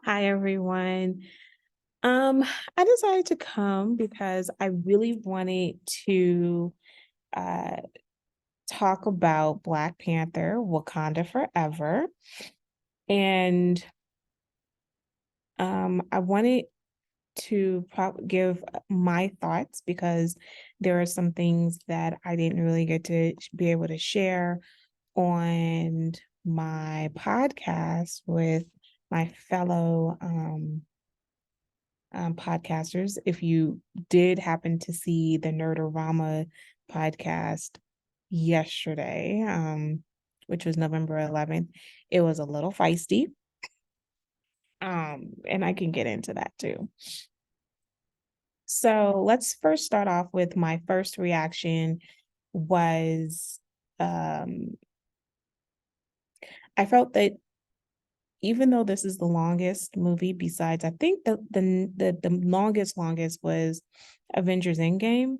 Hi, everyone. Um, I decided to come because I really wanted to uh, talk about Black Panther, Wakanda Forever. And I wanted to give my thoughts because there are some things that I didn't really get to be able to share on my podcast with my fellow podcasters. If you did happen to see the Nerdorama podcast yesterday, which was November 11th, it was a little feisty. And I can get into that too. So let's first start off with my first reaction was I felt that even though this is the longest movie, besides I think the longest was Avengers Endgame.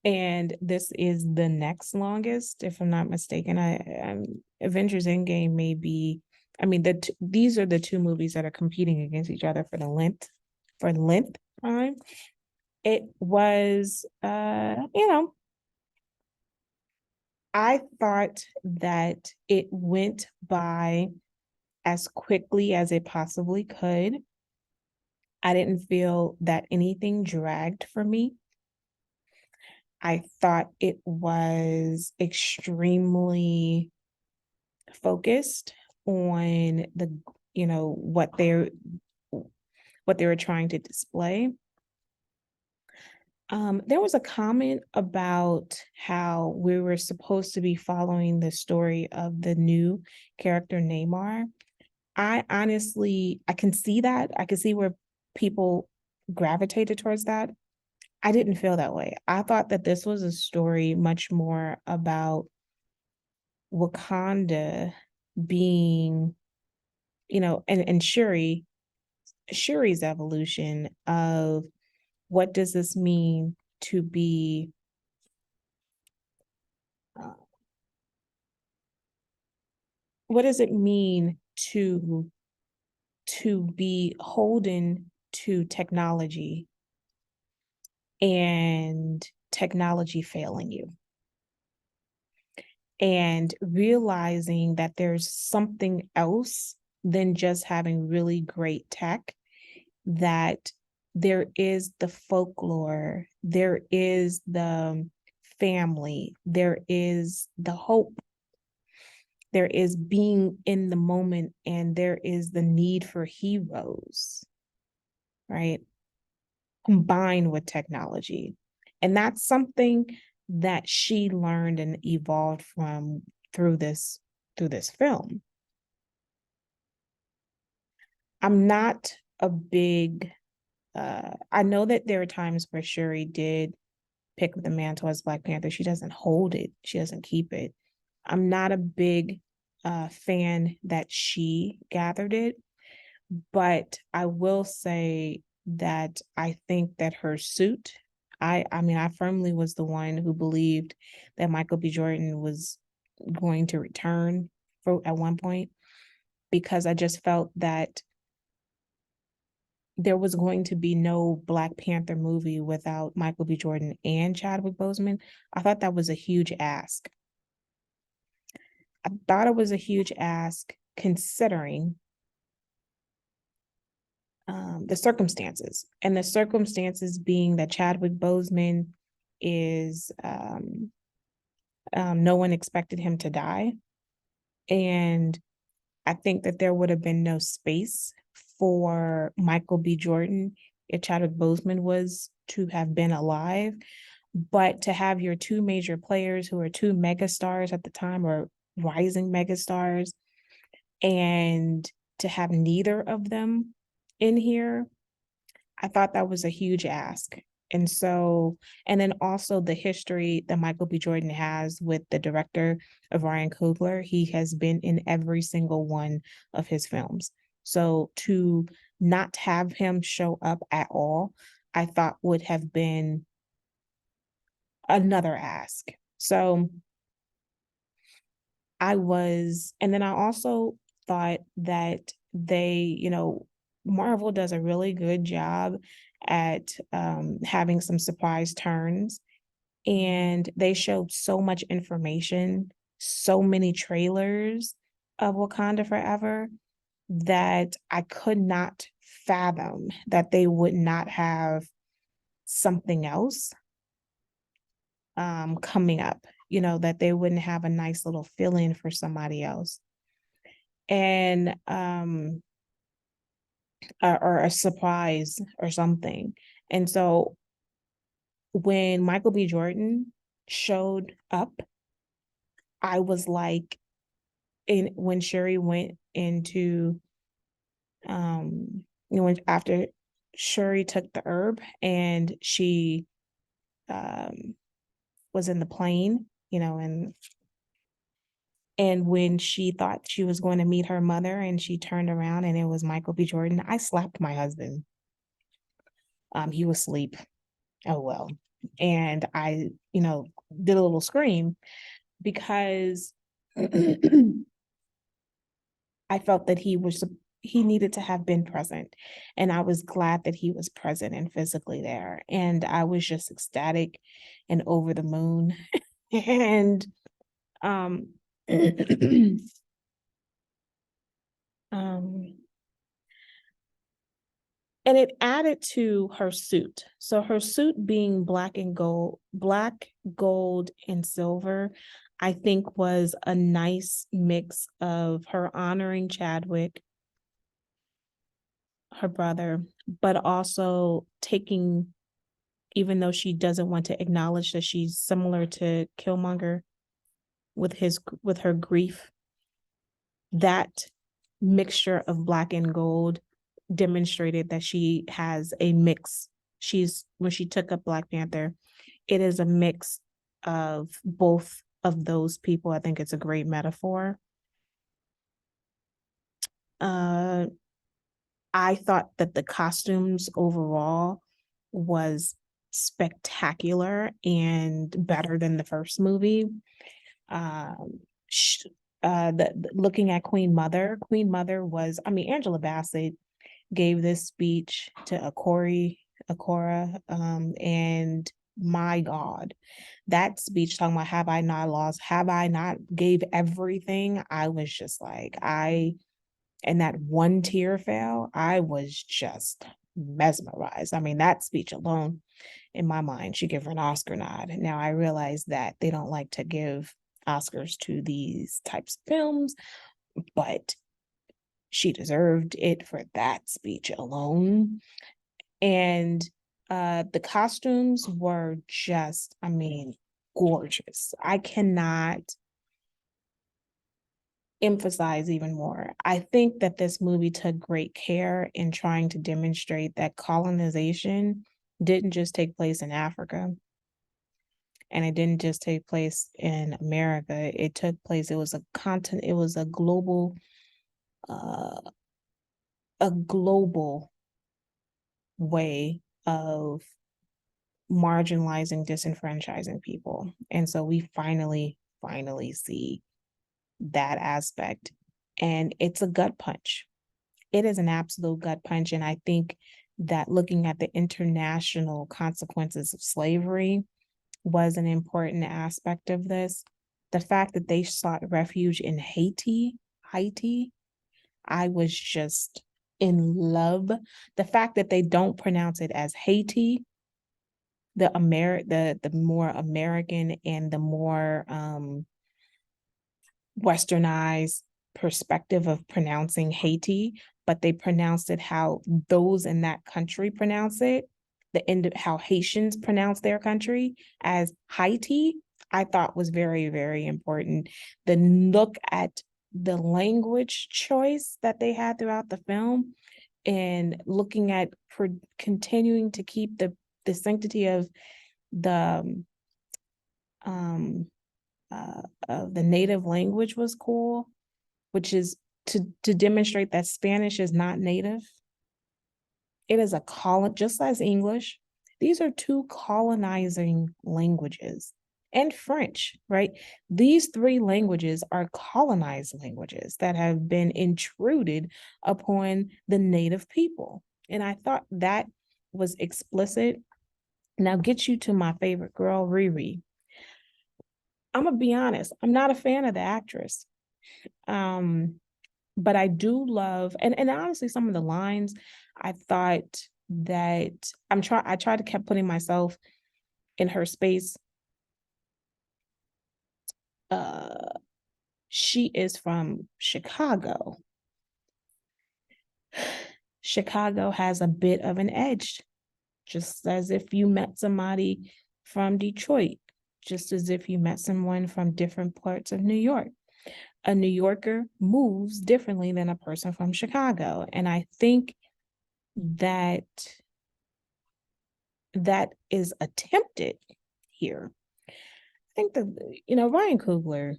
And this is the next longest, if I'm not mistaken. Avengers Endgame may be. I mean, these are the two movies that are competing against each other for length time. It was, I thought that it went by as quickly as it possibly could. I didn't feel that anything dragged for me. I thought it was extremely focused on what they were trying to display. There was a comment about how we were supposed to be following the story of the new character Neymar. I can see that. I can see where people gravitated towards that. I didn't feel that way. I thought that this was a story much more about Wakanda being, and Shuri's evolution of what does this mean to be uh, what does it mean to be holden to technology and technology failing you, and realizing that there's something else than just having really great tech, that there is the folklore, there is the family, there is the hope, there is being in the moment, and there is the need for heroes, right? Combined with technology. And that's something that she learned and evolved from through this film. I'm not a big I know that there are times where Shuri did pick up the mantle as Black Panther. She doesn't hold it, she doesn't keep it. I'm not a big fan that she gathered it, but I will say that I think that her suit, I mean, I firmly was the one who believed that Michael B. Jordan was going to return for at one point, because I just felt that there was going to be no Black Panther movie without Michael B. Jordan and Chadwick Boseman. I thought that was a huge ask. I thought it was a huge ask considering the circumstances, and the circumstances being that Chadwick Boseman is no one expected him to die, and I think that there would have been no space for Michael B. Jordan if Chadwick Boseman was to have been alive. But to have your two major players who are two megastars at the time, or rising megastars, and to have neither of them in here, I thought that was a huge ask. And so, and then also the history that Michael B. Jordan has with the director of Ryan Coogler, he has been in every single one of his films. So to not have him show up at all, I thought would have been another ask. So and then I also thought that they, Marvel does a really good job at having some surprise turns, and they showed so much information, so many trailers of Wakanda Forever that I could not fathom that they would not have something else coming up, that they wouldn't have a nice little fill in for somebody else. And or a surprise or something. And so when Michael B. Jordan showed up, I was like, when Shuri went into after Shuri took the herb and she was in the plane, and when she thought she was going to meet her mother and she turned around and it was Michael B. Jordan, I slapped my husband. He was asleep. Oh well. And I, did a little scream because I felt that he needed to have been present. And I was glad that he was present and physically there. And I was just ecstatic and over the moon. And um um and it added to her suit. So her suit being black, gold, and silver, I think was a nice mix of her honoring Chadwick, her brother, but also taking, even though she doesn't want to acknowledge that she's similar to Killmonger with her grief, that mixture of black and gold demonstrated that she has a mix. When she took up Black Panther, it is a mix of both of those people. I think it's a great metaphor. I thought that the costumes overall was spectacular and better than the first movie. Um, looking at Queen Mother was, Angela Bassett gave this speech to Akora, and my God, that speech talking about have I not lost, have I not gave everything? I was just like, and that one tear fell, I was just mesmerized. That speech alone, in my mind, should give her an Oscar nod. Now I realize that they don't like to give Oscars to these types of films, but she deserved it for that speech alone. And the costumes were just, gorgeous. I cannot emphasize even more. I think that this movie took great care in trying to demonstrate that colonization didn't just take place in Africa, and it didn't just take place in America. It was a continent, it was uh, a global way of marginalizing, disenfranchising people. And so we finally see that aspect. And it's a gut punch. It is an absolute gut punch. And I think that looking at the international consequences of slavery was an important aspect of this. The fact that they sought refuge in Haiti, I was just in love. The fact that they don't pronounce it as Haiti, the more American and the more westernized perspective of pronouncing Haiti, but they pronounced it how those in that country pronounce it, the end of how Haitians pronounce their country as Haiti, I thought was very, very important. The look at the language choice that they had throughout the film and looking at continuing to keep the sanctity of the um of the native language was cool, which is to demonstrate that Spanish is not native. It is just as English. These are two colonizing languages. and French, right? These three languages are colonized languages that have been intruded upon the native people. And I thought that was explicit. Now, get you to my favorite girl, Riri. I'm gonna be honest, I'm not a fan of the actress. Um, but I do love, and honestly, some of the lines I thought that I tried to keep putting myself in her space. Uh she is from Chicago. Chicago has a bit of an edge, just as if you met somebody from Detroit, just as if you met someone from different parts of New York. A New Yorker moves differently than a person from Chicago. And I think that that is attempted here. I think that, Ryan Coogler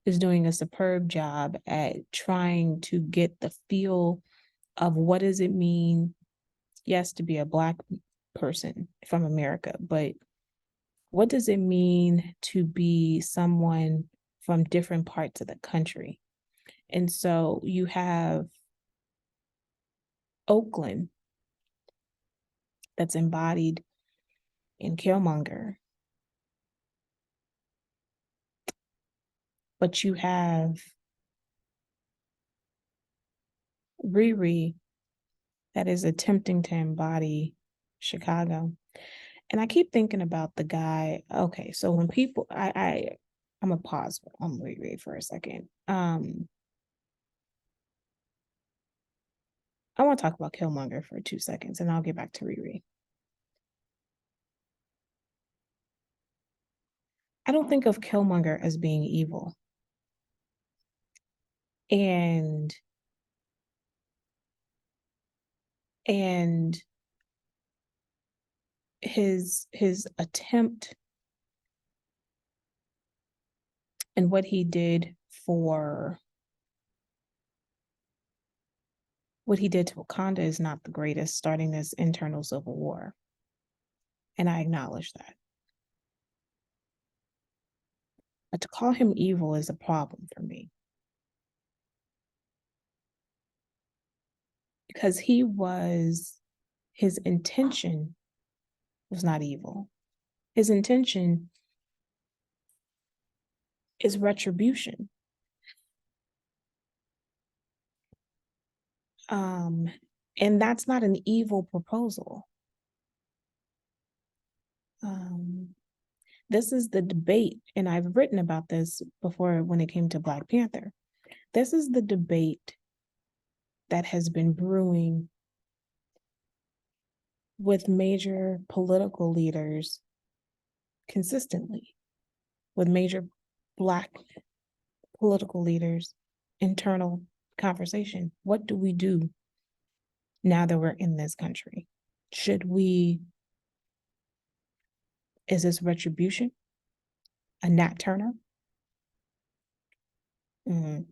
is doing a superb job at trying to get the feel of what does it mean, yes, to be a Black person from America, but what does it mean to be someone from different parts of the country? And so you have Oakland that's embodied in Killmonger, but you have Riri that is attempting to embody Chicago. And I keep thinking about the guy. Okay, so when people, I'm gonna pause on Riri for a second. I want to talk about Killmonger for 2 seconds, and I'll get back to Riri. I don't think of Killmonger as being evil, and and his attempt and what he did for what he did to Wakanda is not the greatest, starting this internal civil war. And I acknowledge that. But to call him evil is a problem for me because his intention was not evil. His intention is retribution. And that's not an evil proposal. This is the debate, and I've written about this before when it came to Black Panther. This is the debate that has been brewing with major political leaders consistently, with major Black political leaders, internal conversation. What do we do now that we're in this country? Is this retribution? A Nat Turner? Mm.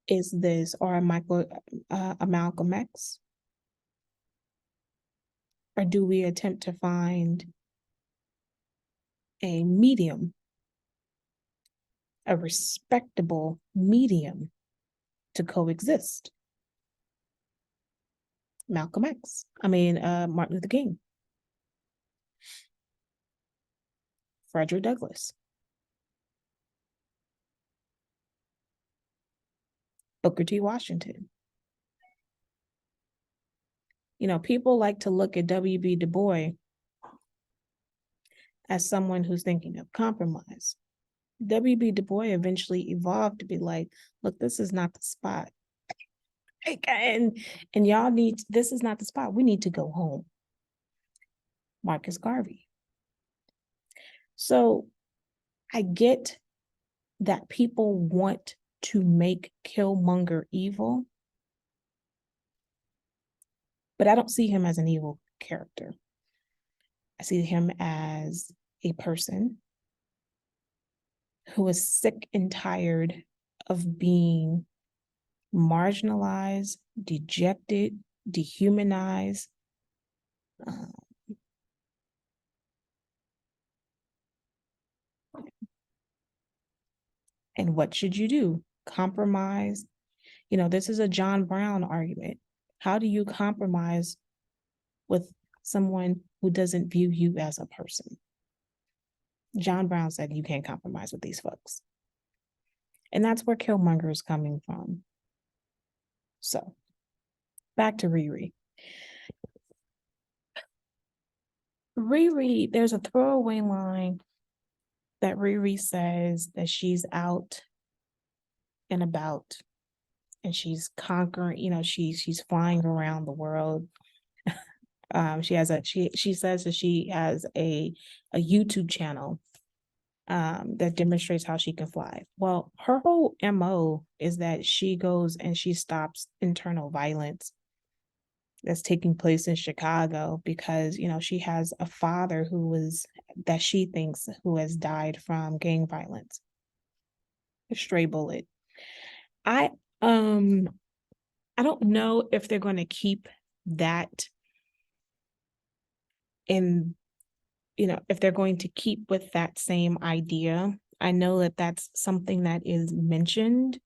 Is this, or a Malcolm X? Or do we attempt to find a medium, a respectable medium to coexist? Malcolm X. Martin Luther King. Frederick Douglass. Booker T. Washington. People like to look at W.B. Du Bois as someone who's thinking of compromise. W.B. Du Bois eventually evolved to be like, look, this is not the spot. And this is not the spot. We need to go home. Marcus Garvey. So I get that people want to make Killmonger evil, but I don't see him as an evil character. I see him as a person who is sick and tired of being marginalized, dejected, dehumanized, And what should you do? Compromise. This is a John Brown argument. How do you compromise with someone who doesn't view you as a person? John Brown said you can't compromise with these folks. And that's where Killmonger is coming from. So, back to Riri. Riri, there's a throwaway line that Riri says that she's out and about and she's conquering, she's flying around the world. She says that she has a YouTube channel that demonstrates how she can fly. Well, her whole MO is that she goes and she stops internal violence that's taking place in Chicago because, she has a father that she thinks who has died from gang violence. A stray bullet. I don't know if they're going to keep that in, if they're going to keep with that same idea. I know that that's something that is mentioned.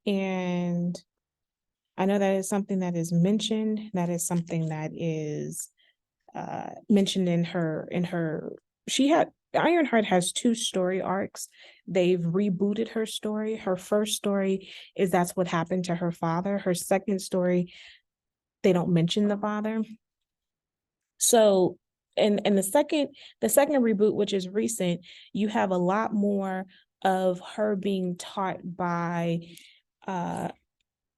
And I know that is something that is mentioned. That is something that is mentioned in her. Ironheart has 2 story arcs. They've rebooted her story. Her first story is that's what happened to her father. Her second story, they don't mention the father. So in the second reboot, which is recent, you have a lot more of her being taught by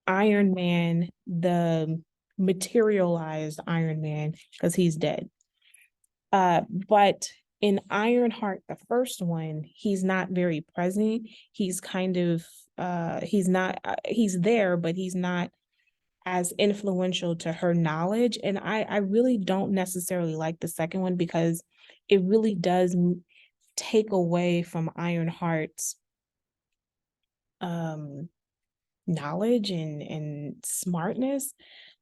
Iron Man, the materialized Iron Man, because he's dead. But in Ironheart, the first one, he's not very present. He's kind of he's there, but he's not as influential to her knowledge. And I really don't necessarily like the second one because it really does take away from Ironheart's knowledge and smartness.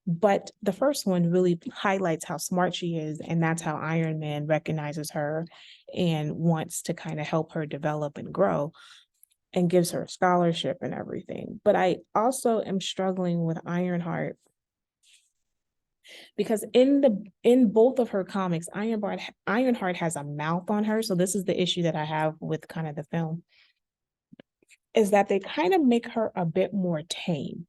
But the first one really highlights how smart she is, and that's how Iron Man recognizes her and wants to kind of help her develop and grow and gives her a scholarship and everything. But I also am struggling with Ironheart because in both of her comics, Ironheart has a mouth on her. So this is the issue that I have with kind of the film, is that they kind of make her a bit more tame.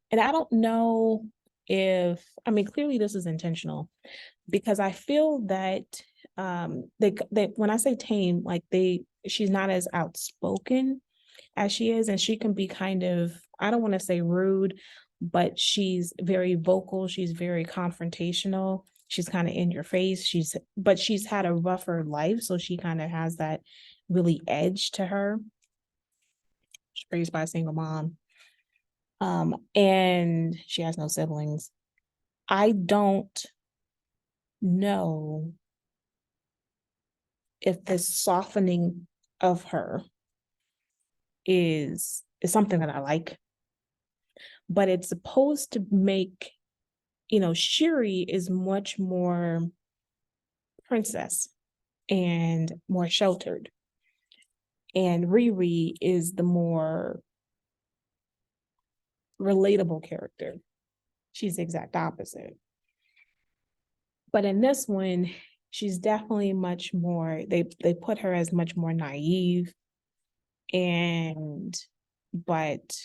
And I don't know clearly this is intentional, because I feel that they when I say tame, like she's not as outspoken as she is, and she can be kind of, I don't want to say rude, but she's very vocal, she's very confrontational, she's kind of in your face, but she's had a rougher life, so she kind of has that really edge to her. She's raised by a single mom. And she has no siblings. I don't know if this softening of her is something that I like, but it's supposed to make, Shuri is much more princess and more sheltered, and Riri is the more relatable character. She's the exact opposite. But in this one, she's definitely much more, they put her as much more naive, but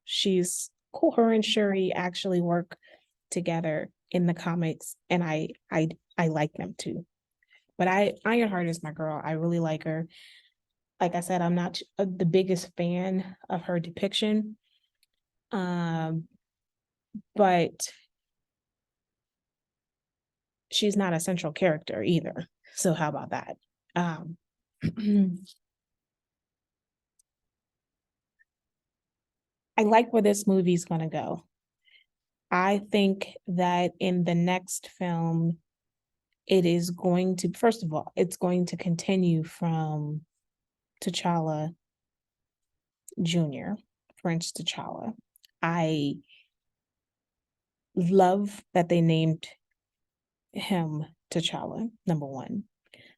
she's cool. Her and Shuri actually work together in the comics, and I like them too. But Ironheart is my girl. I really like her. Like I said, I'm not the biggest fan of her depiction, but she's not a central character either. So how about that? I like where this movie's going to go. I think that in the next film, it is going to, first of all, it's going to continue from T'Challa Jr., Prince T'Challa. I love that they named him T'Challa, number one.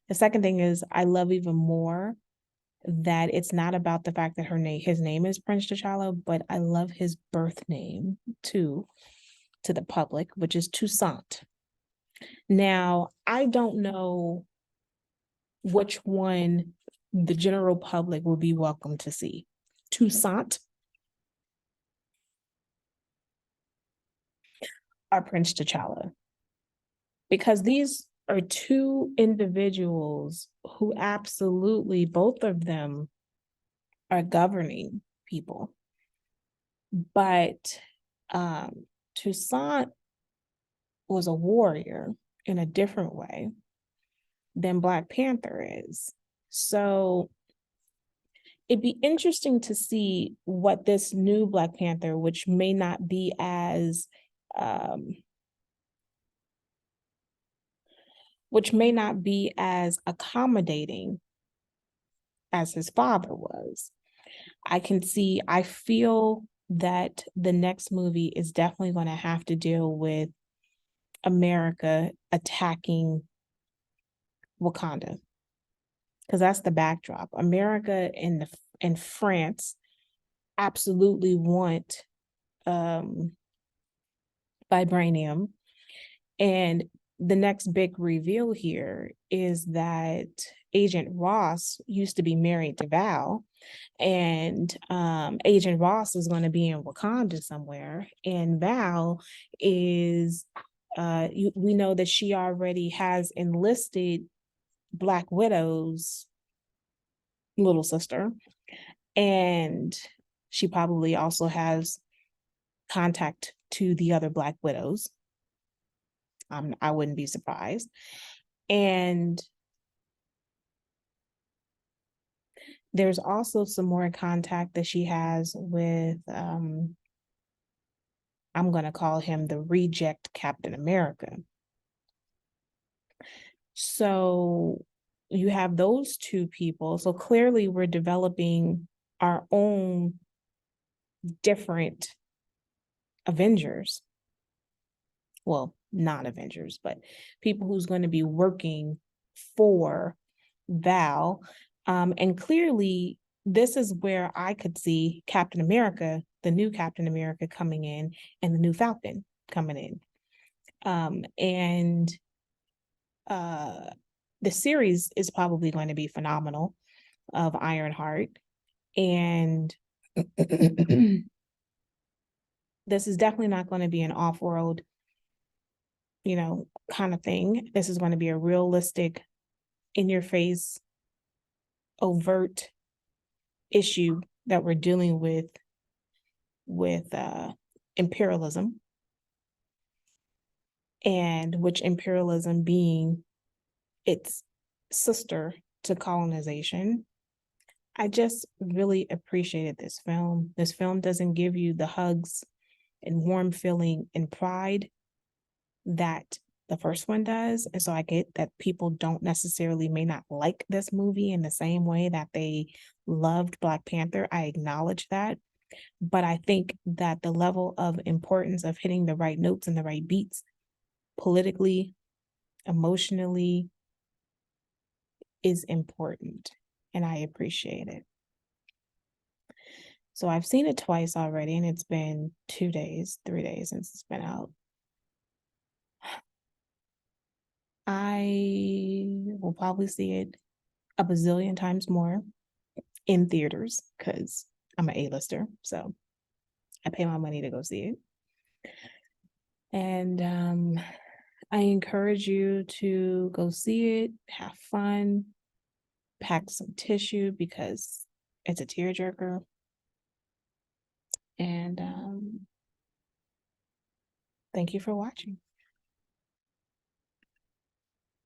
The second thing is I love even more that it's not about the fact that his name is Prince T'Challa, but I love his birth name too to the public, which is Toussaint. Now, I don't know which one the general public will be welcome to see. Toussaint or Prince T'Challa. Because these are two individuals who absolutely, both of them, are governing people. But Toussaint was a warrior in a different way than Black Panther is. So it'd be interesting to see what this new Black Panther, which may not be as accommodating as his father was. I feel that the next movie is definitely going to have to deal with America attacking Wakanda, because that's the backdrop. America and France absolutely want vibranium, and the next big reveal here is that Agent Ross used to be married to Val, and Agent Ross is going to be in Wakanda somewhere, and Val is we know that she already has enlisted Black Widow's little sister, and she probably also has contact to the other Black Widows. I wouldn't be surprised. And there's also some more contact that she has with, I'm going to call him the reject Captain America. So you have those two people. So clearly we're developing our own different Avengers. Well, non-Avengers, but people who's going to be working for Val. And clearly, this is where I could see Captain America, the new Captain America coming in, and the new Falcon coming in. And the series is probably going to be phenomenal of Ironheart. And this is definitely not going to be an off-world, kind of thing. This is going to be a realistic, in-your-face, overt issue that we're dealing with imperialism, and which imperialism being its sister to colonization. I just really appreciated this film. This film doesn't give you the hugs and warm feeling and pride that the first one does. And so I get that people may not like this movie in the same way that they loved Black Panther. I acknowledge that. But I think that the level of importance of hitting the right notes and the right beats politically, emotionally, is important. And I appreciate it. So I've seen it twice already, and it's been 3 days since it's been out. I will probably see it a bazillion times more in theaters because I'm an A-lister. So I pay my money to go see it. And I encourage you to go see it, have fun, pack some tissue because it's a tearjerker. And thank you for watching.